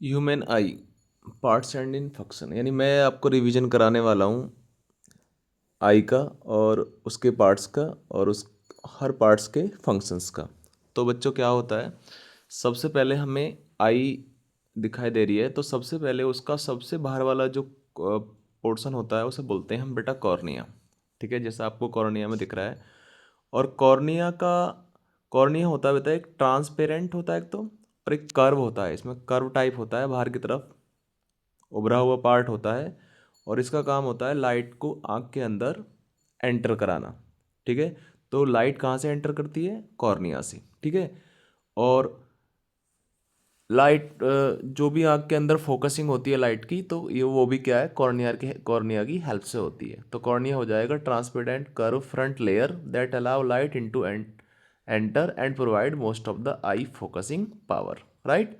Human I parts and in function, यानी मैं आपको रिवीजन कराने वाला हूँ आई का और उसके पार्ट्स का और उस हर पार्ट्स के फंक्शंस का। तो बच्चों क्या होता है, सबसे पहले हमें आई दिखाई दे रही है तो सबसे पहले उसका सबसे बाहर वाला जो पोर्शन होता है उसे बोलते हैं हम बेटा कॉर्निया। ठीक है, जैसा आपको कॉर्निया में दिख रहा है। और कॉर्निया होता है बेटा एक ट्रांसपेरेंट होता है एक तो, और एक कर्व होता है, इसमें कर्व टाइप होता है, बाहर की तरफ उभरा हुआ पार्ट होता है। और इसका काम होता है लाइट को आँख के अंदर एंटर कराना। ठीक है, तो लाइट कहाँ से एंटर करती है? कॉर्निया से। ठीक है, और लाइट जो भी आँख के अंदर फोकसिंग होती है लाइट की, तो ये वो भी क्या है, कॉर्निया की हेल्प से होती है। तो कॉर्निया हो जाएगा transparent curve front layer that allow light into enter and provide most of the I focusing power. Right.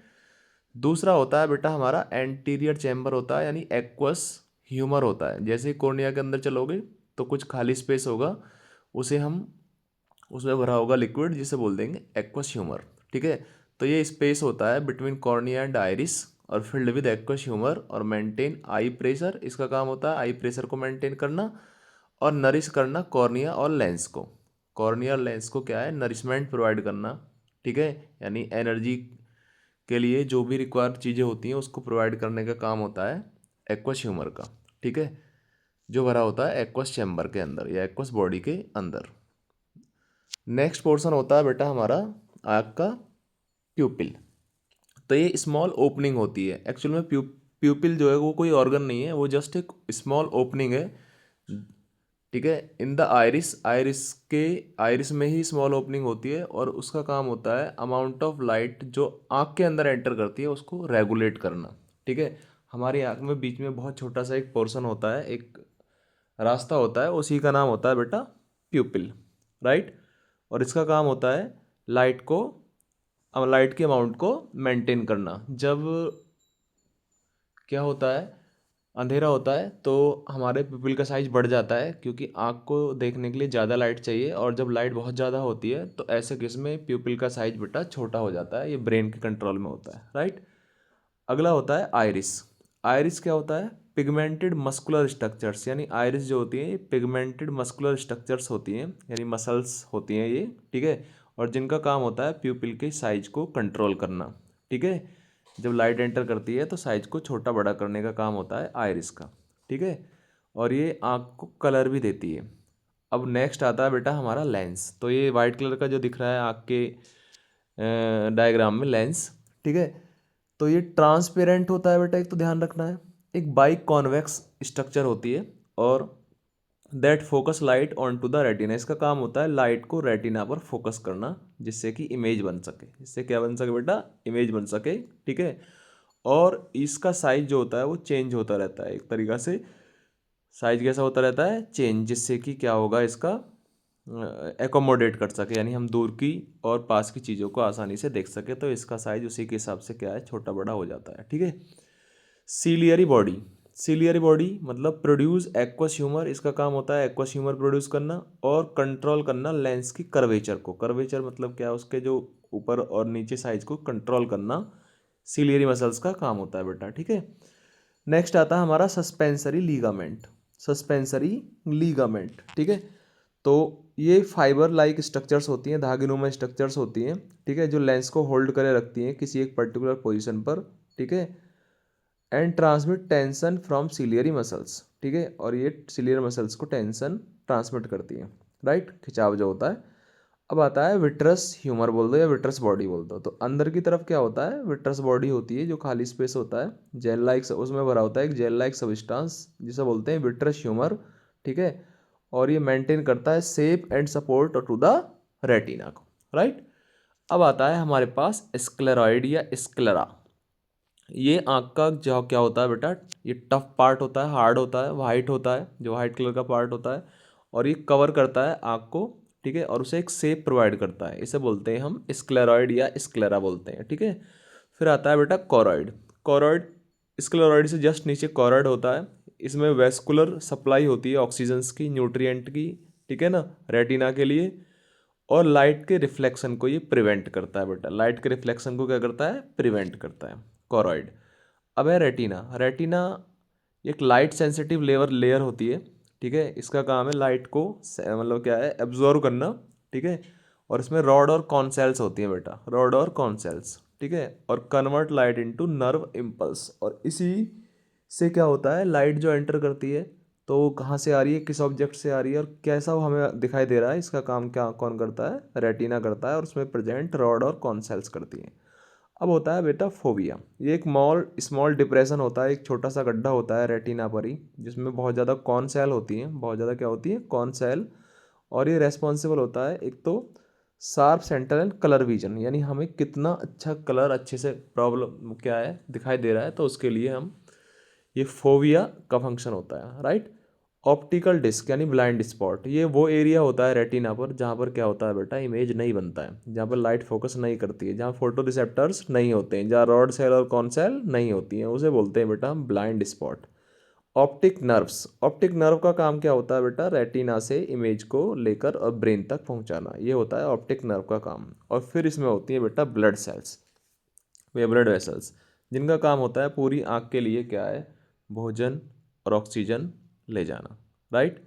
दूसरा होता है बेटा हमारा एंटीरियर चैम्बर होता है, यानी एक्वस ह्यूमर होता है। जैसे ही कॉर्निया के अंदर चलोगे तो कुछ खाली स्पेस होगा, उसे हम उसमें भरा होगा लिक्विड, जिसे बोल देंगे एक्वस ह्यूमर। ठीक है, तो ये स्पेस होता है बिटवीन कॉर्निया एंड आइरिस और फिल्ड विद एक्वस ह्यूमर और मेंटेन आई प्रेशर। इसका काम होता है आई प्रेशर को मेंटेन करना और नरिश करना कॉर्निया और लेंस को। कॉर्निया और लेंस को क्या है, नरिशमेंट प्रोवाइड करना। ठीक है, यानी एनर्जी के लिए जो भी रिक्वायर्ड चीज़ें होती हैं उसको प्रोवाइड करने का काम होता है एक्वस ह्यूमर का। ठीक है, जो भरा होता है एक्वस चैम्बर के अंदर या एक्वस बॉडी के अंदर। नेक्स्ट पोर्शन होता है बेटा हमारा आँख का प्यूपिल। तो ये स्मॉल ओपनिंग होती है। एक्चुअल में प्यूपिल जो है वो कोई ऑर्गन नहीं है, वो जस्ट एक स्मॉल ओपनिंग है। ठीक है, इन द आइरिस में ही स्मॉल ओपनिंग होती है और उसका काम होता है अमाउंट ऑफ लाइट जो आँख के अंदर एंटर करती है उसको रेगुलेट करना। ठीक है, हमारी आँख में बीच में बहुत छोटा सा एक पोर्शन होता है, एक रास्ता होता है, उसी का नाम होता है बेटा प्यूपिल। राइट। और इसका काम होता है लाइट के अमाउंट को मेंटेन करना। जब क्या होता है, अंधेरा होता है तो हमारे पिupil का साइज बढ़ जाता है, क्योंकि आँख को देखने के लिए ज़्यादा लाइट चाहिए। और जब लाइट बहुत ज़्यादा होती है तो ऐसे केस में पिupil का साइज बेटा छोटा हो जाता है। ये ब्रेन के कंट्रोल में होता है। राइट। अगला होता है आइरिस। आइरिस क्या होता है? पिगमेंटेड मस्कुलर स्ट्रक्चर्स, यानी आइरिस जो होती है ये पिगमेंटेड मस्कुलर स्ट्रक्चर्स होती हैं, यानी मसल्स होती हैं ये। ठीक है, और जिनका काम होता है प्यूपिल के साइज को कंट्रोल करना। ठीक है, जब लाइट एंटर करती है तो साइज को छोटा बड़ा करने का काम होता है आइरिस का। ठीक है, और ये आँख को कलर भी देती है। अब नेक्स्ट आता है बेटा हमारा लेंस। तो ये वाइट कलर का जो दिख रहा है आँख के डायग्राम में लेंस। ठीक है, तो ये ट्रांसपेरेंट होता है बेटा, एक तो ध्यान रखना है। एक बाई कॉन्वेक्स स्ट्रक्चर होती है और that focus light on to the retina. इसका काम होता है लाइट को रेटिना पर फोकस करना, जिससे कि इमेज बन सके। इससे क्या बन सके बेटा? इमेज बन सके। ठीक है, और इसका साइज जो होता है वो चेंज होता रहता है एक तरीक़ा से। साइज कैसा होता रहता है? चेंज, जिससे कि क्या होगा, इसका एकोमोडेट कर सके, यानी हम दूर की और पास की चीज़ों को आसानी से देख सके। तो इसका साइज उसी के हिसाब से क्या है, छोटा बड़ा हो जाता है। ठीक है, सीलियरी बॉडी। सीलियरी बॉडी मतलब प्रोड्यूस एक्वस ह्यूमर। इसका काम होता है एक्वस ह्यूमर प्रोड्यूस करना और कंट्रोल करना लेंस की कर्वेचर को। कर्वेचर मतलब क्या है, उसके जो ऊपर और नीचे साइज को कंट्रोल करना सीलियरी मसल्स का काम होता है बेटा। ठीक है, नेक्स्ट आता है हमारा सस्पेंसरी लीगामेंट। सस्पेंसरी लीगामेंट, ठीक है, तो ये फाइबर लाइक स्ट्रक्चर्स होती हैं, धागेनुमा स्ट्रक्चर्स होती हैं। ठीक है, जो लेंस को होल्ड करे रखती हैं किसी एक पर्टिकुलर पोजीशन पर। ठीक है, and transmit tension from ciliary muscles. ठीक है, और ये सिलियर मसल्स को टेंशन ट्रांसमिट करती हैं। राइट, खिंचाव जो होता है। अब आता है विट्रस ह्यूमर बोल दो या विट्रस बॉडी बोल दो। तो अंदर की तरफ क्या होता है, विट्रस बॉडी होती है, जो खाली स्पेस होता है जेल लाइक, उसमें भरा होता है एक जेल लाइक सब्सटेंस जिसे बोलते हैं विट्रस ह्यूमर। ठीक है, और ये मेंटेन करता है safe and support to the retina को। राइट। अब आता है हमारे पास स्क्लेरॉइड या स्क्लेरा। ये आँख का जो क्या होता है बेटा, ये टफ पार्ट होता है, हार्ड होता है, वाइट होता है, जो वाइट कलर का पार्ट होता है, और ये कवर करता है आँख को। ठीक है, और उसे एक शेप प्रोवाइड करता है, इसे बोलते हैं हम स्क्लेरॉइड या स्क्लेरा बोलते हैं। ठीक है, फिर आता है बेटा कोरॉइड। कोरॉइड स्क्लेरॉइड से जस्ट नीचे कोरॉइड होता है। इसमें वेस्कुलर सप्लाई होती है ऑक्सीजन्स की, न्यूट्रिएंट की। ठीक है ना, रेटिना के लिए। और लाइट के रिफ्लेक्शन को ये प्रिवेंट करता है बेटा। लाइट के रिफ्लेक्शन को क्या करता है? प्रिवेंट करता है कोरॉइड। अब है रेटिना। रेटिना एक लाइट सेंसिटिव लेयर होती है, ठीक है। इसका काम है लाइट को मतलब क्या है, एब्जॉर्व करना, ठीक है। और इसमें रॉड और कॉन सेल्स होती हैं बेटा, रॉड और कॉन सेल्स, ठीक है। और convert light into nerve impulse, और इसी से क्या होता है, लाइट जो एंटर करती है तो वो कहाँ से आ रही है, किस ऑब्जेक्ट से आ रही है और कैसा वो हमें दिखाई दे रहा है, इसका काम क्या कौन करता है, रेटिना करता है, और उसमें प्रेजेंट रॉड और कॉन सेल्स करती हैं। अब होता है बेटा फोबिया। ये एक स्मॉल डिप्रेशन होता है, एक छोटा सा गड्ढा होता है रेटिना पर ही, जिसमें बहुत ज़्यादा कॉन सेल होती हैं, बहुत ज़्यादा क्या होती है, कॉन सेल। और ये रेस्पॉन्सिबल होता है एक तो sharp centre and colour vision, यानी हमें कितना अच्छा कलर अच्छे से प्रॉब्लम क्या है दिखाई दे रहा है, तो उसके लिए हम ये फोबिया का फंक्शन होता है, राइट। ऑप्टिकल डिस्क यानी ब्लाइंड स्पॉट, ये वो एरिया होता है रेटिना पर जहाँ पर क्या होता है बेटा, इमेज नहीं बनता है, जहाँ पर लाइट फोकस नहीं करती है, जहाँ फोटो रिसेप्टर्स नहीं होते हैं, जहाँ रॉड सेल और कॉन सेल नहीं होती हैं, उसे बोलते हैं बेटा blind spot. Optic nerves, optic nerve का काम क्या होता है बेटा, रेटिना से इमेज को लेकर और ब्रेन तक पहुंचाना, ये होता है ऑप्टिक नर्व का काम। और फिर इसमें होती है बेटा ब्लड सेल्स या ब्लड वेसल्स, जिनका काम होता है पूरी आँख के लिए क्या है, भोजन और ऑक्सीजन ले जाना, राइट।